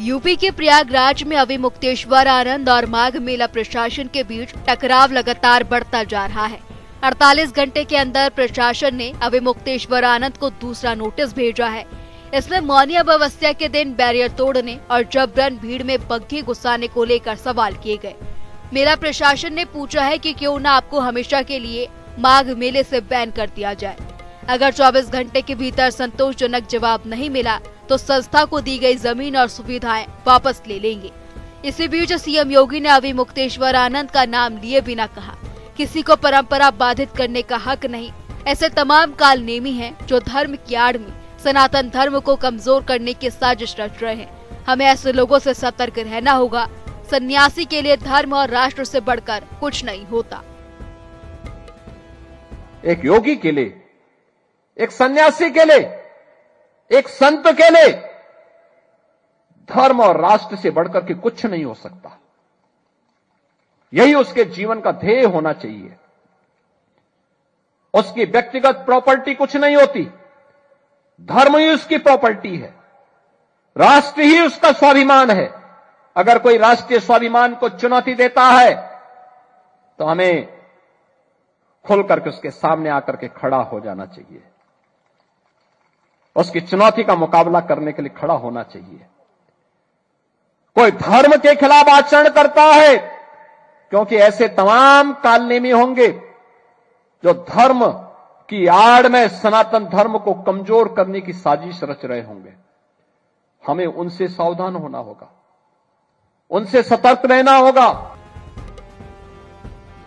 UP के प्रयागराज में अविमुक्तेश्वर आनंद और माघ मेला प्रशासन के बीच टकराव लगातार बढ़ता जा रहा है। 48 घंटे के अंदर प्रशासन ने अविमुक्तेश्वर आनंद को दूसरा नोटिस भेजा है। इसमें मौनी अमावस्या के दिन बैरियर तोड़ने और जबरन भीड़ में बग्घी घुसाने को लेकर सवाल किए गए। मेला प्रशासन ने पूछा है कि क्यों न आपको हमेशा के लिए माघ मेले से बैन कर दिया जाए। अगर 24 घंटे के भीतर संतोषजनक जवाब नहीं मिला तो संस्था को दी गई जमीन और सुविधाएं वापस ले लेंगे। इसी बीच सीएम योगी ने अविमुक्तेश्वर आनंद का नाम लिए बिना कहा, किसी को परंपरा बाधित करने का हक नहीं। ऐसे तमाम काल नेमी हैं जो धर्म की आड़ में सनातन धर्म को कमजोर करने की साजिश रच रहे हैं। हमें ऐसे लोगों से सतर्क रहना होगा। सन्यासी के लिए धर्म और राष्ट्र से बढ़कर कुछ नहीं होता। एक योगी के लिए, एक सन्यासी के लिए, एक संत के लिए धर्म और राष्ट्र से बढ़कर के कुछ नहीं हो सकता। यही उसके जीवन का ध्येय होना चाहिए। उसकी व्यक्तिगत प्रॉपर्टी कुछ नहीं होती, धर्म ही उसकी प्रॉपर्टी है, राष्ट्र ही उसका स्वाभिमान है। अगर कोई राष्ट्रीय स्वाभिमान को चुनौती देता है तो हमें खुल करके उसके सामने आकर के खड़ा हो जाना चाहिए, उसकी चुनौती का मुकाबला करने के लिए खड़ा होना चाहिए। कोई धर्म के खिलाफ आचरण करता है, क्योंकि ऐसे तमाम कालनेमी होंगे जो धर्म की आड़ में सनातन धर्म को कमजोर करने की साजिश रच रहे होंगे। हमें उनसे सावधान होना होगा, उनसे सतर्क रहना होगा।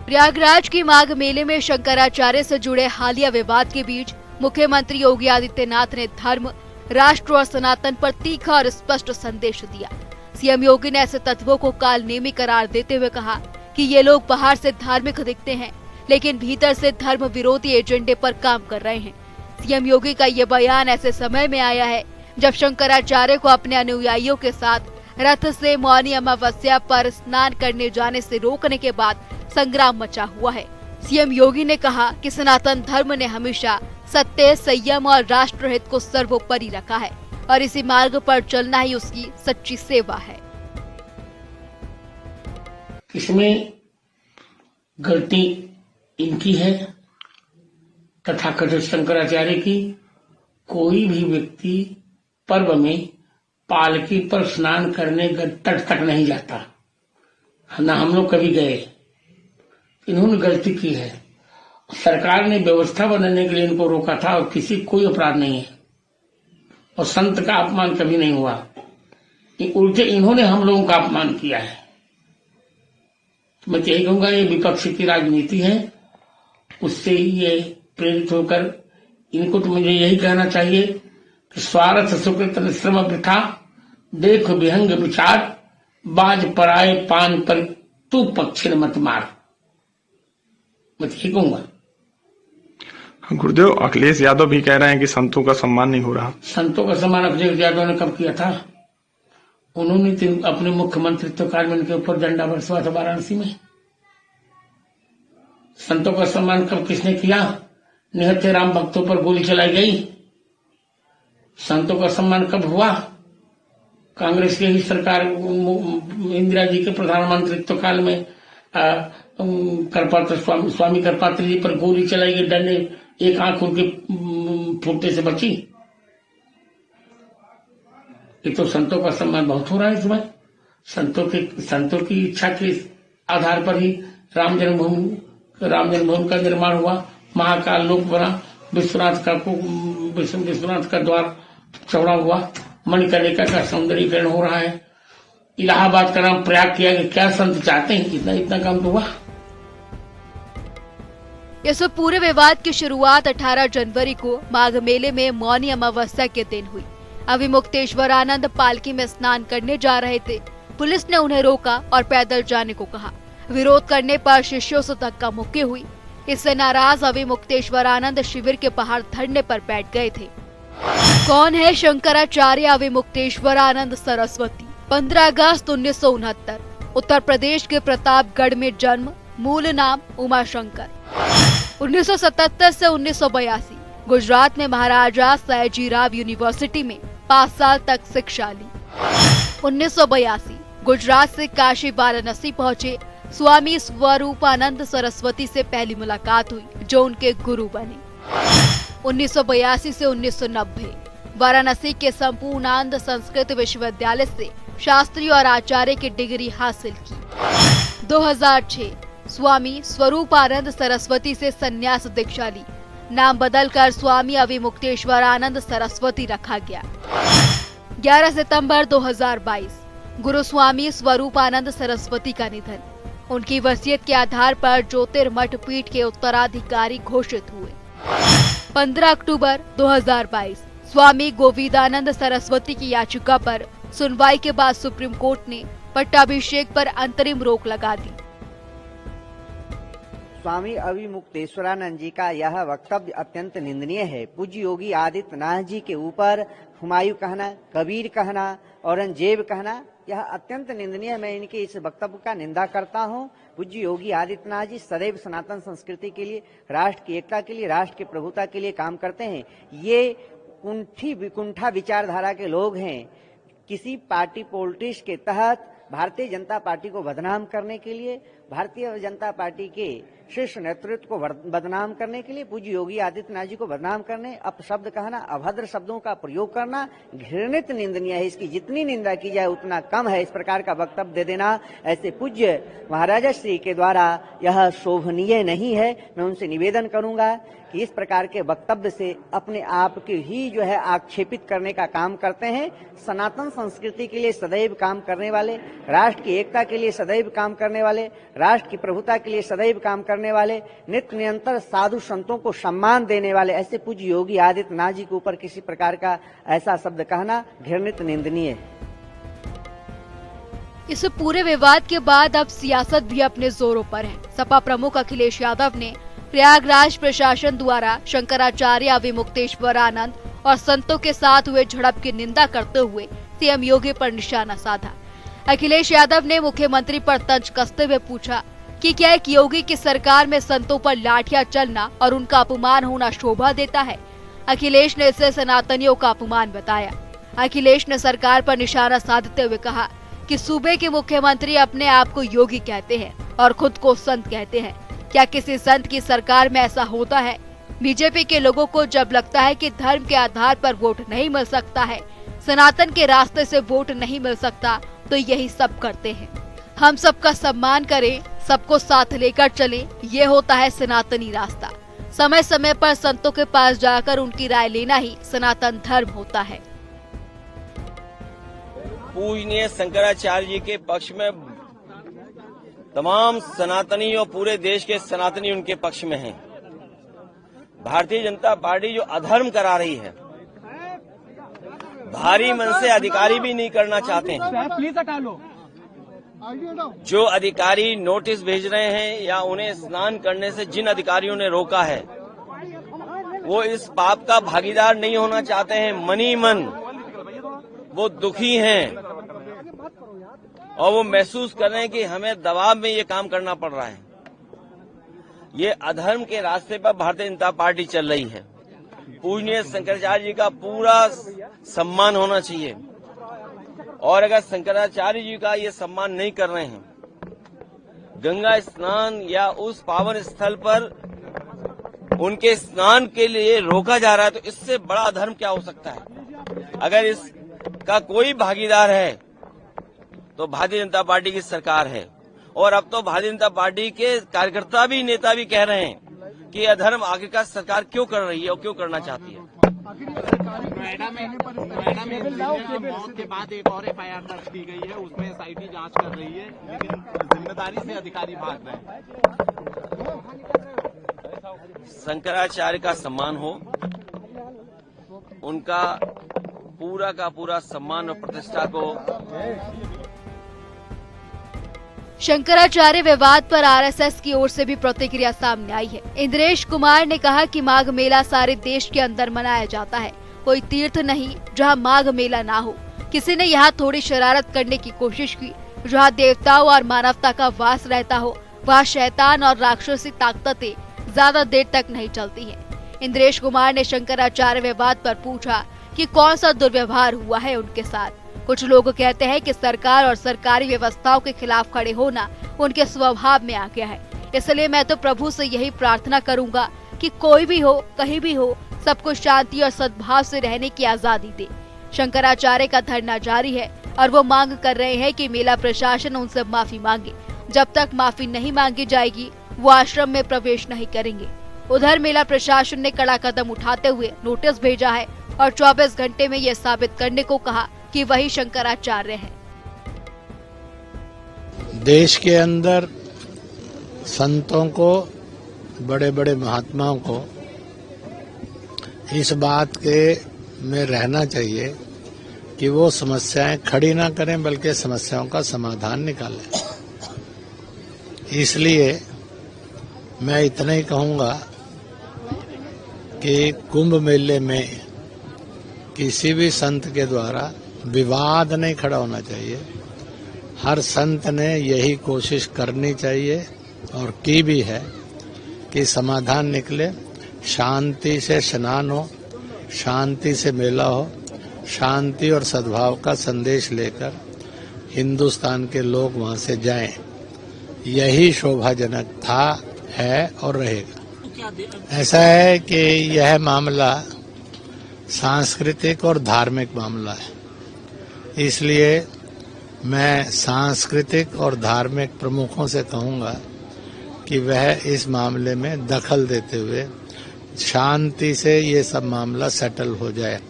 प्रयागराज के माघ मेले में शंकराचार्य से जुड़े हालिया विवाद के बीच मुख्यमंत्री योगी आदित्यनाथ ने धर्म, राष्ट्र और सनातन पर तीखा और स्पष्ट संदेश दिया। सीएम योगी ने ऐसे तत्वों को काल नेमी करार देते हुए कहा कि ये लोग बाहर से धार्मिक दिखते हैं, लेकिन भीतर से धर्म विरोधी एजेंडे पर काम कर रहे हैं। सीएम योगी का ये बयान ऐसे समय में आया है जब शंकराचार्य को अपने अनुयायियों के साथ रथ से मौनी अमावस्या पर स्नान करने जाने से रोकने के बाद संग्राम मचा हुआ है। सीएम योगी ने कहा कि सनातन धर्म ने हमेशा सत्य, संयम और राष्ट्रहित को सर्वोपरि रखा है और इसी मार्ग पर चलना ही उसकी सच्ची सेवा है। इसमें गलती इनकी है, तथाकथित शंकराचार्य की। कोई भी व्यक्ति पर्व में पालकी पर स्नान करने तट तक नहीं जाता, न हम लोग कभी गए। इन्होंने गलती की है। सरकार ने व्यवस्था बनाने के लिए इनको रोका था और किसी कोई अपराध नहीं है और संत का अपमान कभी नहीं हुआ। उल्टे इन्होंने हम लोगों का अपमान किया है। मैं यही कहूंगा, ये विपक्ष की राजनीति है, उससे ही ये प्रेरित होकर इनको तो मुझे यही कहना चाहिए कि स्वार्थ सुकृत श्रम वृथा, देख विहंग विचार, बाज पराए पान पर तू पक्षी मत मार। मैं यही कहूंगा। गुरुदेव, अखिलेश यादव भी कह रहे हैं कि संतों का सम्मान नहीं हो रहा। संतों का सम्मान अखिलेश यादव ने कब किया था? उन्होंने अपने मुख्यमंत्रित्व काल में उनके ऊपर झंडा बरसवा था वाराणसी में। संतों का सम्मान कब किसने किया? निहत्थे राम भक्तों पर गोली चलाई गई। संतों का सम्मान कब हुआ? कांग्रेस की ही सरकार इंदिरा जी के प्रधानमंत्रित्व काल में स्वामी करपात्र जी पर गोली चलाई गई, डंडे, एक आंख उनके फूटने से बची। ये तो संतों का सम्मान बहुत हो रहा है इसमें। संतों की इच्छा के आधार पर ही राम जन्मभूमि का निर्माण हुआ, महाकाल लोक बना, विश्वनाथ का द्वार चौड़ा हुआ, मणिकर्णिका का सौंदर्यीकरण हो रहा है, इलाहाबाद का नाम प्रयाग किया गया। क्या संत चाहते हैं? इतना काम तो हुआ। इस पूरे विवाद की शुरुआत 18 जनवरी को माघ मेले में मौनी अमावस्या के दिन हुई। अविमुक्तेश्वर आनंद पालकी में स्नान करने जा रहे थे। पुलिस ने उन्हें रोका और पैदल जाने को कहा। विरोध करने पर शिष्यों से धक्का मुक्की हुई। इससे नाराज अविमुक्तेश्वर आनंद शिविर के बाहर धरने पर बैठ गए थे। कौन है शंकराचार्य अविमुक्तेश्वर आनंद सरस्वती? 15 अगस्त 1969, उत्तर प्रदेश के प्रतापगढ़ में जन्म, मूल नाम उमाशंकर। 1977 से 1982 गुजरात में महाराजा सयाजीराव यूनिवर्सिटी में 5 साल तक शिक्षा ली। 1982 गुजरात से काशी वाराणसी पहुंचे स्वामी स्वरूपानंद सरस्वती से पहली मुलाकात हुई, जो उनके गुरु बने। 1982 से 1990 वाराणसी के संपूर्णानंद संस्कृत विश्वविद्यालय से शास्त्री और आचार्य की डिग्री हासिल की। 2006 स्वामी स्वरूपानंद सरस्वती से संन्यास दीक्षा ली। नाम बदलकर स्वामी अविमुक्तेश्वरानंद सरस्वती रखा गया। 11 सितंबर 2022 गुरु स्वामी स्वरूपानंद सरस्वती का निधन। उनकी वसीयत के आधार पर ज्योतिर्मठ पीठ के उत्तराधिकारी घोषित हुए। 15 अक्टूबर 2022 स्वामी गोविंदानंद सरस्वती की याचिका पर सुनवाई के बाद सुप्रीम कोर्ट ने पट्टाभिषेक पर अंतरिम रोक लगा दी। स्वामी अविमुक्तेश्वरानंद जी का यह वक्तव्य अत्यंत निंदनीय है। पूज्य योगी आदित्यनाथ जी के ऊपर हुमायूं कहना, कबीर कहना, औरंगजेब कहना, यह अत्यंत निंदनीय है। मैं इनके इस वक्तव्य का निंदा करता हूँ। पूज्य योगी आदित्यनाथ जी सदैव सनातन संस्कृति के लिए, राष्ट्र की एकता के लिए, राष्ट्र की प्रभुता के लिए काम करते हैं। ये कुंठा विचारधारा के लोग हैं। किसी पार्टी पॉलिटिक्स के तहत भारतीय जनता पार्टी को बदनाम करने के लिए, भारतीय जनता पार्टी के शीर्ष नेतृत्व को बदनाम करने के लिए, पूज्य योगी आदित्यनाथ जी को बदनाम करने, अपशब्द कहना, अभद्र शब्दों का प्रयोग करना घृणित निंदनीय है। इसकी जितनी निंदा की जाए उतना कम है। इस प्रकार का वक्तव्य दे देना ऐसे पूज्य महाराजा श्री के द्वारा यह शोभनीय नहीं है। मैं उनसे निवेदन करूंगा कि इस प्रकार के वक्तव्य से अपने आप के ही जो है आक्षेपित करने का काम करते हैं। सनातन संस्कृति के लिए सदैव काम करने वाले, राष्ट्र की एकता के लिए सदैव काम करने वाले, राष्ट्र की प्रभुता के लिए सदैव काम करने वाले, नित्य निरंतर साधु संतों को सम्मान देने वाले ऐसे पूज्य योगी आदित्यनाथ जी के ऊपर किसी प्रकार का ऐसा शब्द कहना घृणित निंदनीय है। इस पूरे विवाद के बाद अब सियासत भी अपने जोरों पर है। सपा प्रमुख अखिलेश यादव ने प्रयागराज प्रशासन द्वारा शंकराचार्य अविमुक्तेश्वरानंद और संतों के साथ हुए झड़प की निंदा करते हुए सीएम योगी पर निशाना साधा। अखिलेश यादव ने मुख्यमंत्री पर तंज कसते हुए पूछा कि क्या एक योगी की सरकार में संतों पर लाठियां चलना और उनका अपमान होना शोभा देता है। अखिलेश ने इसे सनातनियों का अपमान बताया। अखिलेश ने सरकार पर निशाना साधते हुए कहा कि सूबे के मुख्यमंत्री अपने आप को योगी कहते हैं और खुद को संत कहते हैं। क्या किसी संत की सरकार में ऐसा होता है? बीजेपी के लोगों को जब लगता है कि धर्म के आधार पर वोट नहीं मिल सकता है, सनातन के रास्ते से वोट नहीं मिल सकता, तो यही सब करते हैं। हम सबका सम्मान करें, सबको साथ लेकर चलें, ये होता है सनातनी रास्ता। समय समय पर संतों के पास जाकर उनकी राय लेना ही सनातन धर्म होता है। पूजनीय शंकराचार्य जी के पक्ष में तमाम सनातनी और पूरे देश के सनातनी उनके पक्ष में हैं। भारतीय जनता पार्टी जो अधर्म करा रही है, भारी मन से अधिकारी भी नहीं करना चाहते हैं। प्लीज हटा लो। जो अधिकारी नोटिस भेज रहे हैं या उन्हें स्नान करने से जिन अधिकारियों ने रोका है, वो इस पाप का भागीदार नहीं होना चाहते हैं। मनी मन वो दुखी हैं और वो महसूस कर रहे हैं कि हमें दबाव में ये काम करना पड़ रहा है। ये अधर्म के रास्ते पर भारतीय जनता पार्टी चल रही है। पूजनीय शंकराचार्य जी का पूरा सम्मान होना चाहिए और अगर शंकराचार्य जी का ये सम्मान नहीं कर रहे हैं, गंगा स्नान या उस पावन स्थल पर उनके स्नान के लिए रोका जा रहा है, तो इससे बड़ा अधर्म क्या हो सकता है। अगर इसका कोई भागीदार है तो भारतीय जनता पार्टी की सरकार है। और अब तो भारतीय जनता पार्टी के कार्यकर्ता भी, नेता भी कह रहे हैं कि अधर्म आखिरकार सरकार क्यों कर रही है और क्यों करना चाहती है। मौत के बाद एक और एफआईआर दर्ज की गई है, उसमें एसआईटी जांच कर रही है, लेकिन जिम्मेदारी से अधिकारी भाग रहे हैं। शंकराचार्य का सम्मान हो, उनका पूरा का पूरा सम्मान और प्रतिष्ठा को। शंकराचार्य विवाद पर आरएसएस की ओर से भी प्रतिक्रिया सामने आई है। इंद्रेश कुमार ने कहा कि माघ मेला सारे देश के अंदर मनाया जाता है, कोई तीर्थ नहीं जहां माघ मेला ना हो। किसी ने यहाँ थोड़ी शरारत करने की कोशिश की। जहाँ देवताओं और मानवता का वास रहता हो, वहाँ शैतान और राक्षसी ताकतें ज्यादा देर तक नहीं चलती है। इंद्रेश कुमार ने शंकराचार्य विवाद पर पूछा कि कौन सा दुर्व्यवहार हुआ है उनके साथ। कुछ लोग कहते हैं कि सरकार और सरकारी व्यवस्थाओं के खिलाफ खड़े होना उनके स्वभाव में आ गया है। इसलिए मैं तो प्रभु से यही प्रार्थना करूंगा कि कोई भी हो, कहीं भी हो, सबको शांति और सद्भाव से रहने की आजादी दे। शंकराचार्य का धरना जारी है और वो मांग कर रहे हैं कि मेला प्रशासन उनसे माफी मांगे। जब तक माफी नहीं मांगी जाएगी वो आश्रम में प्रवेश नहीं करेंगे। उधर मेला प्रशासन ने कड़ा कदम उठाते हुए नोटिस भेजा है और 24 घंटे में ये साबित करने को कहा कि वही शंकराचार्य हैं। देश के अंदर संतों को, बड़े बड़े महात्माओं को इस बात के में रहना चाहिए कि वो समस्याएं खड़ी ना करें बल्कि समस्याओं का समाधान निकालें। इसलिए मैं इतना ही कहूंगा कि कुंभ मेले में किसी भी संत के द्वारा विवाद नहीं खड़ा होना चाहिए। हर संत ने यही कोशिश करनी चाहिए और की भी है कि समाधान निकले, शांति से स्नान हो, शांति से मेला हो, शांति और सद्भाव का संदेश लेकर हिंदुस्तान के लोग वहां से जाएं। यही शोभाजनक था, है और रहेगा। ऐसा है कि यह मामला सांस्कृतिक और धार्मिक मामला है, इसलिए मैं सांस्कृतिक और धार्मिक प्रमुखों से कहूंगा कि वह इस मामले में दखल देते हुए शांति से ये सब मामला सेटल हो जाए,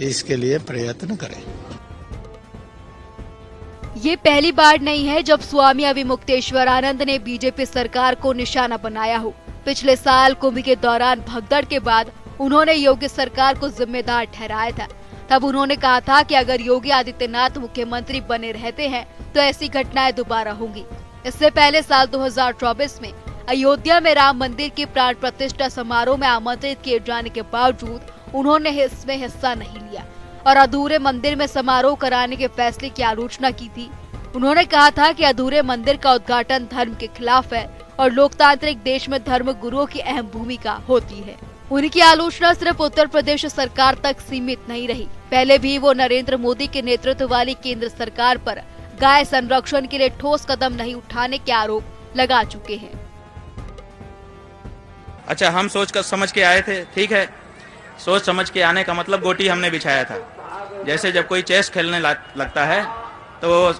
इसके लिए प्रयत्न करें। ये पहली बार नहीं है जब स्वामी अविमुक्तेश्वरानंद ने बीजेपी सरकार को निशाना बनाया हो। पिछले साल कुंभ के दौरान भगदड़ के बाद उन्होंने योगी सरकार को जिम्मेदार ठहराया था। तब उन्होंने कहा था कि अगर योगी आदित्यनाथ मुख्यमंत्री बने रहते हैं तो ऐसी घटनाएं दोबारा होंगी। इससे पहले साल 2024 में अयोध्या में राम मंदिर की प्राण प्रतिष्ठा समारोह में आमंत्रित किए जाने के बावजूद उन्होंने इसमें हिस्सा नहीं लिया और अधूरे मंदिर में समारोह कराने के फैसले की आलोचना की थी। उन्होंने कहा था कि अधूरे मंदिर का उद्घाटन धर्म के खिलाफ है और लोकतांत्रिक देश में धर्म गुरुओं की अहम भूमिका होती है। उनकी आलोचना सिर्फ उत्तर प्रदेश सरकार तक सीमित नहीं रही। पहले भी वो नरेंद्र मोदी के नेतृत्व वाली केंद्र सरकार पर गाय संरक्षण के लिए ठोस कदम नहीं उठाने के आरोप लगा चुके हैं। अच्छा, हम सोच कर समझ के आए थे, ठीक है। सोच समझ के आने का मतलब गोटी हमने बिछाया था। जैसे जब कोई चेस खेलने लगता है तो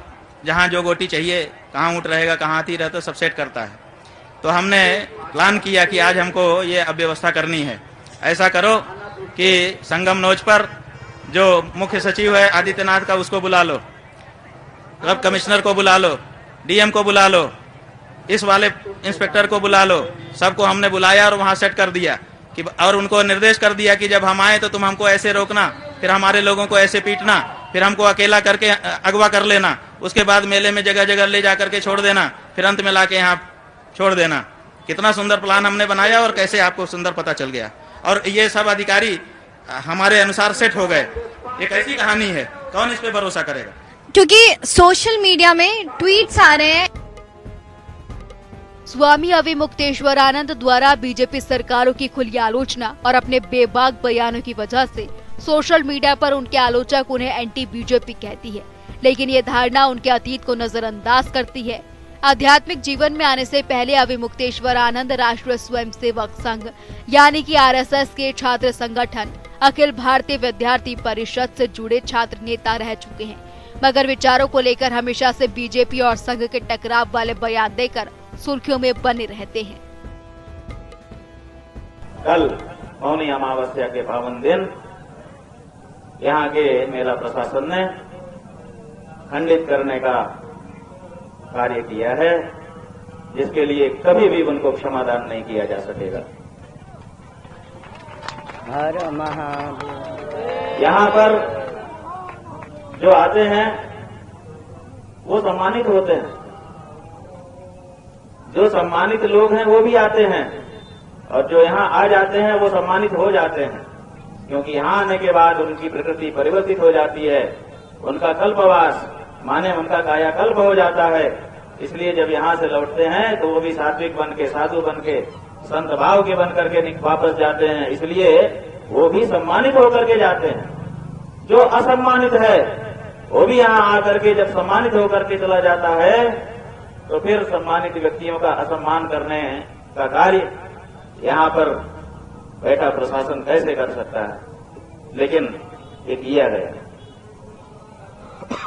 जहाँ जो गोटी चाहिए, कहाँ ऊँट रहेगा, कहाँ हाथी रहता, सब सेट करता है। तो हमने प्लान किया कि आज हमको ये अव्यवस्था करनी है। ऐसा करो कि संगम नोच पर जो मुख्य सचिव है आदित्यनाथ का, उसको बुला लो, सब कमिश्नर को बुला लो, डीएम को बुला लो, इस वाले इंस्पेक्टर को बुला लो। सबको हमने बुलाया और वहां सेट कर दिया कि, और उनको निर्देश कर दिया कि जब हम आए तो तुम हमको ऐसे रोकना, फिर हमारे लोगों को ऐसे पीटना, फिर हमको अकेला करके अगवा कर लेना, उसके बाद मेले में जगह जगह ले जा करके छोड़ देना, फिर अंत में लाके यहाँ छोड़ देना। कितना सुंदर प्लान हमने बनाया और कैसे आपको सुंदर पता चल गया। और ये सब अधिकारी हमारे अनुसार सेट हो गए। ये कैसी कहानी है, कौन इस पे भरोसा करेगा? क्योंकि सोशल मीडिया में ट्वीट्स आ रहे हैं। स्वामी अविमुक्तेश्वरानंद द्वारा बीजेपी सरकारों की खुली आलोचना और अपने बेबाक बयानों की वजह से सोशल मीडिया पर उनके आलोचक उन्हें एंटी बीजेपी कहती है, लेकिन ये धारणा उनके अतीत को नजरअंदाज करती है। आध्यात्मिक जीवन में आने से पहले अविमुक्तेश्वरानंद राष्ट्रीय स्वयंसेवक संघ यानी कि आरएसएस के छात्र संगठन अखिल भारतीय विद्यार्थी परिषद से जुड़े छात्र नेता रह चुके हैं, मगर विचारों को लेकर हमेशा से बीजेपी और संघ के टकराव वाले बयान देकर सुर्खियों में बने रहते हैं। कल मौनी अमावस्या के पावन दिन यहाँ के मेला प्रशासन ने खंडित करने का कार्य किया है, जिसके लिए कभी भी उनको क्षमादान नहीं किया जा सकेगा। हर महादेव। यहाँ पर जो आते हैं वो सम्मानित होते हैं, जो सम्मानित लोग हैं वो भी आते हैं, और जो यहाँ आ जाते हैं वो सम्मानित हो जाते हैं, क्योंकि यहाँ आने के बाद उनकी प्रकृति परिवर्तित हो जाती है, उनका कल्पवास माने उनका कायाकल्प हो जाता है। इसलिए जब यहाँ से लौटते हैं तो वो भी सात्विक बन के, साधु बन के, संत भाव के बन करके वापस जाते हैं। इसलिए वो भी सम्मानित होकर के जाते हैं। जो असम्मानित है वो भी यहाँ आकर के जब सम्मानित होकर के चला जाता है तो फिर सम्मानित व्यक्तियों का असम्मान करने का कार्य यहाँ पर बैठा प्रशासन कैसे कर सकता है? लेकिन ये किया गया।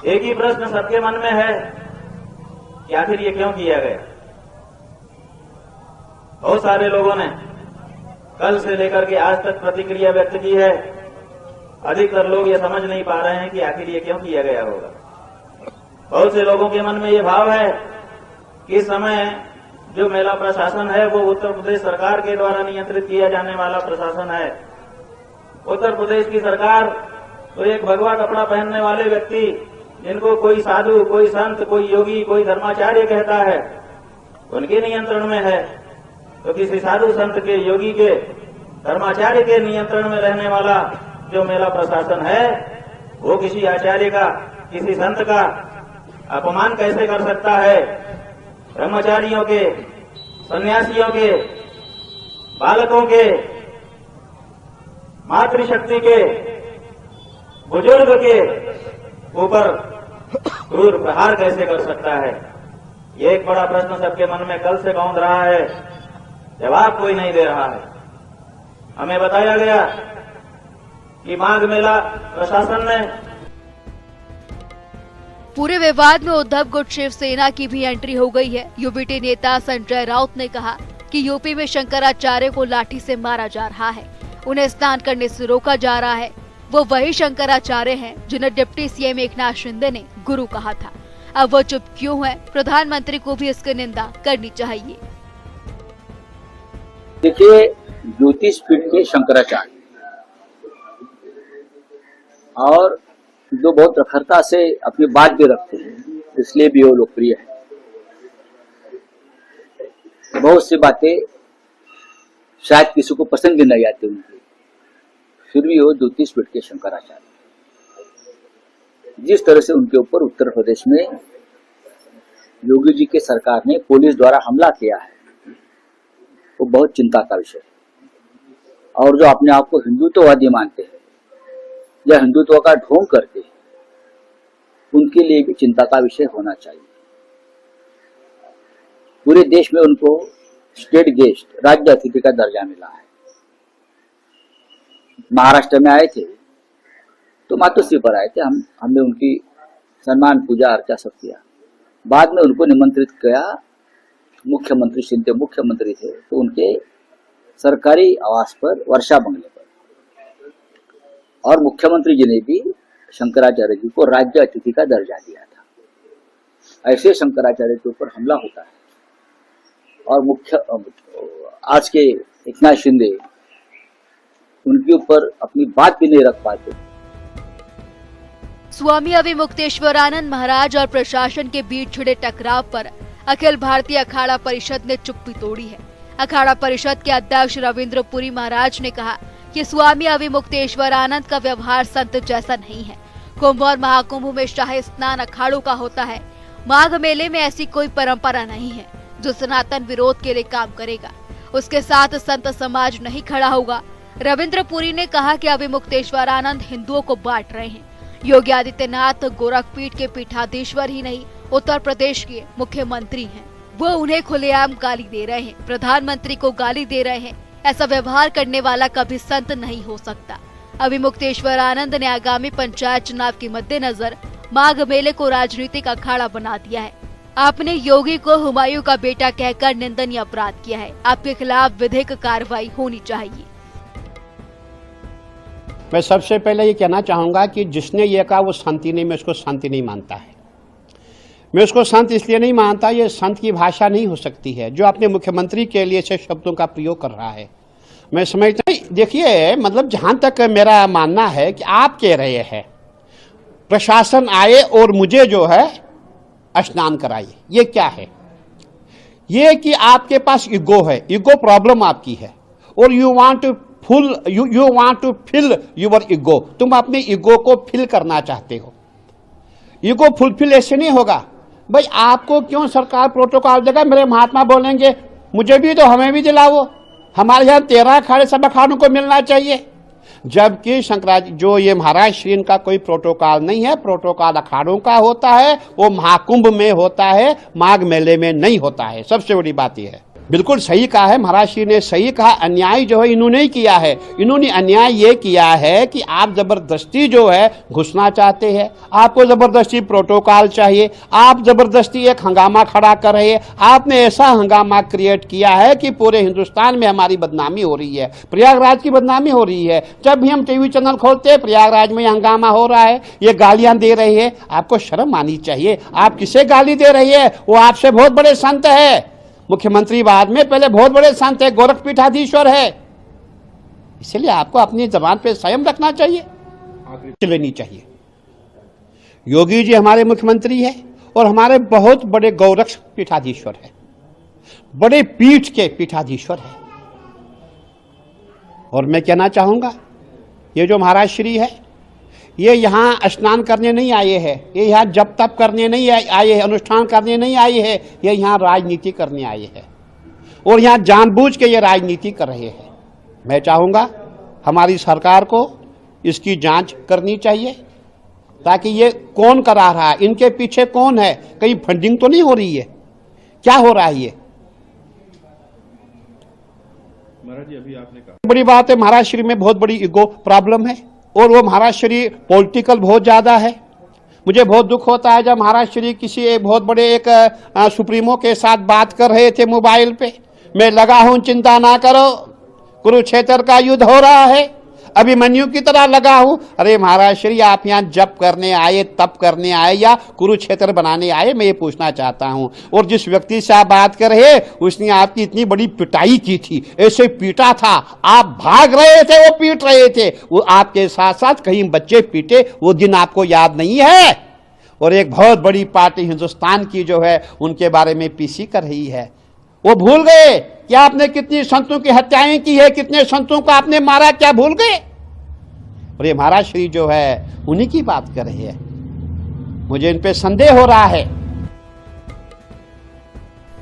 एक ही प्रश्न सबके मन में है कि आखिर ये क्यों किया गया? बहुत सारे लोगों ने कल से लेकर के आज तक प्रतिक्रिया व्यक्त की है। अधिकतर लोग ये समझ नहीं पा रहे हैं कि आखिर ये क्यों किया गया होगा। बहुत से लोगों के मन में ये भाव है कि इस समय जो मेला प्रशासन है वो उत्तर प्रदेश सरकार के द्वारा नियंत्रित किया जाने वाला प्रशासन है। उत्तर प्रदेश की सरकार तो एक भगवा कपड़ा पहनने वाले व्यक्ति, जिनको कोई साधु, कोई संत, कोई योगी, कोई धर्माचार्य कहता है, उनके नियंत्रण में है। तो किसी साधु संत के, योगी के, धर्माचार्य के नियंत्रण में रहने वाला जो मेला प्रशासन है वो किसी आचार्य का, किसी संत का अपमान कैसे कर सकता है? ब्रह्मचारियों के, सन्यासियों के, बालकों के, मातृशक्ति के, बुजुर्ग के ऊपर क्रूर प्रहार कैसे कर सकता है? ये एक बड़ा प्रश्न सबके मन में कल से गौंध रहा है। जवाब कोई नहीं दे रहा है। हमें बताया गया कि माघ मेला प्रशासन ने पूरे विवाद में उद्धव गुट शिवसेना की भी एंट्री हो गई है। यूबीटी नेता संजय राउत ने कहा कि यूपी में शंकराचार्य को लाठी से मारा जा रहा है, उन्हें स्नान करने से रोका जा रहा है। वो वही शंकराचार्य हैं जिन्हें डिप्टी सीएम एकनाथ शिंदे ने गुरु कहा था। अब वो चुप क्यों है? प्रधानमंत्री को भी इसकी निंदा करनी चाहिए। देखिए, ज्योतिष पीठ के शंकराचार्य और जो बहुत प्रखरता से अपनी बात भी रखते हैं, इसलिए भी वो लोकप्रिय है। बहुत सी बातें शायद किसी को पसंद भी नहीं आती उनकी, फिर भी वो ज्योतिष पीठ के शंकराचार्य। जिस तरह से उनके ऊपर उत्तर प्रदेश में योगी जी के सरकार ने पुलिस द्वारा हमला किया है, वो बहुत चिंता का विषय है। और जो अपने आप को हिंदुत्ववादी मानते हैं या हिंदुत्व का ढोंग करते हैं, उनके लिए भी चिंता का विषय होना चाहिए। पूरे देश में उनको स्टेट गेस्ट, राज्य अतिथि का दर्जा मिला है। महाराष्ट्र में आए थे तो मातोश्री पर आए थे, हमने उनकी सम्मान, पूजा अर्चा सब किया। बाद में उनको निमंत्रित किया, मुख्यमंत्री शिंदे मुख्यमंत्री थे तो उनके सरकारी आवास पर, वर्षा बंगले पर, और मुख्यमंत्री जी ने भी शंकराचार्य जी को राज्य अतिथि का दर्जा दिया था। ऐसे शंकराचार्य के ऊपर हमला होता है और आज के एकनाथ शिंदे उनके ऊपर अपनी बात भी नहीं रख पाते। स्वामी अविमुक्तेश्वरानंद महाराज और प्रशासन के बीच छिड़े टकराव पर अखिल भारतीय अखाड़ा परिषद ने चुप्पी तोड़ी है। अखाड़ा परिषद के अध्यक्ष रविंद्र पुरी महाराज ने कहा कि स्वामी अविमुक्तेश्वरानंद का व्यवहार संत जैसा नहीं है। कुंभ और महाकुंभ में शाही स्नान अखाड़ों का होता है। माघ मेले में ऐसी कोई परंपरा नहीं है जो सनातन विरोध के लिए काम करेगा। उसके साथ संत समाज नहीं खड़ा होगा। रविंद्र पुरी ने कहा कि अविमुक्तेश्वरानंद हिंदुओं को बांट रहे हैं। योगी आदित्यनाथ गोरखपीठ के पीठाधीश्वर ही नहीं, उत्तर प्रदेश के मुख्यमंत्री हैं। वो उन्हें खुलेआम गाली दे रहे हैं, प्रधानमंत्री को गाली दे रहे हैं। ऐसा व्यवहार करने वाला कभी संत नहीं हो सकता। अविमुक्तेश्वरानंद ने आगामी पंचायत चुनाव के मद्देनजर माघ मेले को राजनीतिक अखाड़ा बना दिया है। आपने योगी को हुमायूं का बेटा कहकर निंदनीय अपराध किया है। आपके खिलाफ विधिक कार्रवाई होनी चाहिए। मैं सबसे पहले ये कहना चाहूंगा कि जिसने ये कहा वो शांति नहीं, मैं उसको शांति नहीं मानता है। मैं उसको संत इसलिए नहीं मानता, ये संत की भाषा नहीं हो सकती है जो अपने मुख्यमंत्री के लिए ऐसे शब्दों का प्रयोग कर रहा है। मैं समझता नहीं, देखिए मतलब जहां तक मेरा मानना है कि आप कह रहे हैं प्रशासन आए और मुझे जो है स्नान कराइए, ये क्या है? ये कि आपके पास ईगो है, ईगो प्रॉब्लम आपकी है और you want to fill your ego. तुम अपने ईगो को फिल करना चाहते हो। ईगो फुलफिल ऐसे नहीं होगा। भाई आपको क्यों सरकार प्रोटोकॉल देगा? मेरे महात्मा बोलेंगे मुझे भी तो, हमें भी दिलाओ। हमारे यहाँ 13 अखाड़े सब अखाड़ों को मिलना चाहिए। जबकि शंकराचार्य जो ये महाराज श्री इनका कोई प्रोटोकॉल नहीं है। प्रोटोकॉल अखाड़ों का होता है, वो महाकुंभ में होता है, माघ मेले में नहीं होता है। सबसे बड़ी बात यह है। बिल्कुल सही कहा है महाराज श्री ने, सही कहा। अन्याय जो है इन्होंने ही किया है। इन्होंने अन्याय ये किया है कि आप जबरदस्ती जो है घुसना चाहते हैं, आपको जबरदस्ती प्रोटोकॉल चाहिए, आप जबरदस्ती एक हंगामा खड़ा कर रहे हैं। आपने ऐसा हंगामा क्रिएट किया है कि पूरे हिंदुस्तान में हमारी बदनामी हो रही है, प्रयागराज की बदनामी हो रही है। जब भी हम टीवी चैनल खोलते हैं प्रयागराज में हंगामा हो रहा है, ये गालियां दे रहे हैं। आपको शर्म आनी चाहिए। आप किसे गाली दे रही है? वो आपसे बहुत बड़े संत है, मुख्यमंत्री बाद में, पहले बहुत बड़े संत है, गोरखपीठाधीश्वर है। इसलिए आपको अपनी जबान पे संयम रखना चाहिए, लेनी चाहिए। योगी जी हमारे मुख्यमंत्री है और हमारे बहुत बड़े गोरक्ष पीठाधीश्वर है, बड़े पीठ के पीठाधीश्वर है। और मैं कहना चाहूंगा, ये जो महाराज श्री है, ये यहाँ स्नान करने नहीं आए हैं, ये यहाँ जप तप करने नहीं आए हैं, अनुष्ठान करने नहीं आए हैं, ये यहाँ राजनीति करने आए हैं। और यहाँ जानबूझ के ये राजनीति कर रहे हैं। मैं चाहूँगा हमारी सरकार को इसकी जांच करनी चाहिए, ताकि ये कौन करा रहा है, इनके पीछे कौन है, कहीं फंडिंग तो नहीं हो रही है, क्या हो रहा है ये। महाराज जी अभी आपने कहा बड़ी बात है, महाराज श्री में बहुत बड़ी ईगो प्रॉब्लम है और वो महाराज श्री पॉलिटिकल बहुत ज्यादा है। मुझे बहुत दुख होता है जब महाराज श्री किसी एक बहुत बड़े एक सुप्रीमो के साथ बात कर रहे थे मोबाइल पे, मैं लगा हूं, चिंता ना करो, कुरुक्षेत्र का युद्ध हो रहा है, अभिमन्यु की तरह लगा हूं। अरे महाराज श्री, आप यहाँ जप करने आए, तप करने आए या कुरुक्षेत्र बनाने आए, मैं ये पूछना चाहता हूं। और जिस व्यक्ति से आप बात कर रहे, उसने आपकी इतनी बड़ी पिटाई की थी, ऐसे पीटा था, आप भाग रहे थे, वो पीट रहे थे, वो आपके साथ साथ कहीं बच्चे पीटे, वो दिन आपको याद नहीं है। और एक बहुत बड़ी पार्टी हिंदुस्तान की जो है, उनके बारे में पीसी कर रही है। वो भूल गए कि आपने कितनी संतों की हत्याएं की है, कितने संतों को आपने मारा, क्या भूल गए? और ये महाराज श्री जो है उन्हीं की बात कर रहे हैं। मुझे इन पे संदेह हो रहा है।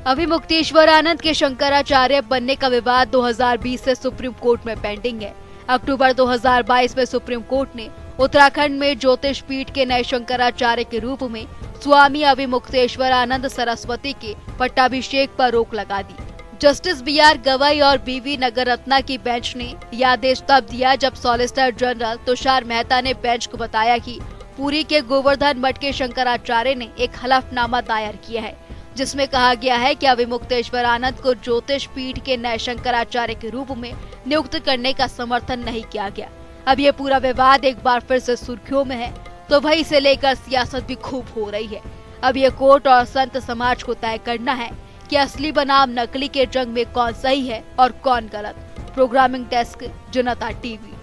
अभी मुक्तेश्वरानंद के शंकराचार्य बनने का विवाद 2020 से सुप्रीम कोर्ट में पेंडिंग है। अक्टूबर 2022 में सुप्रीम कोर्ट ने उत्तराखंड में ज्योतिष पीठ के नए शंकराचार्य के रूप में स्वामी अभिमुक्तेश्वरानंद सरस्वती के पट्टाभिषेक पर रोक लगा दी। जस्टिस BR गवई और BV नगररत्ना की बेंच ने यह आदेश तब दिया जब सॉलिसिटर जनरल तुषार मेहता ने बेंच को बताया कि पुरी के गोवर्धन मठ के शंकराचार्य ने एक हलफनामा दायर किया है, जिसमें कहा गया है कि अभिमुक्तेश्वरानंद को ज्योतिष पीठ के नए शंकराचार्य के रूप में नियुक्त करने का समर्थन नहीं किया गया। अब ये पूरा विवाद एक बार फिर से सुर्खियों में है, तो वही से लेकर सियासत भी खूब हो रही है। अब ये कोर्ट और संत समाज को तय करना है कि असली बनाम नकली के जंग में कौन सही है और कौन गलत। प्रोग्रामिंग डेस्क, जनता टीवी।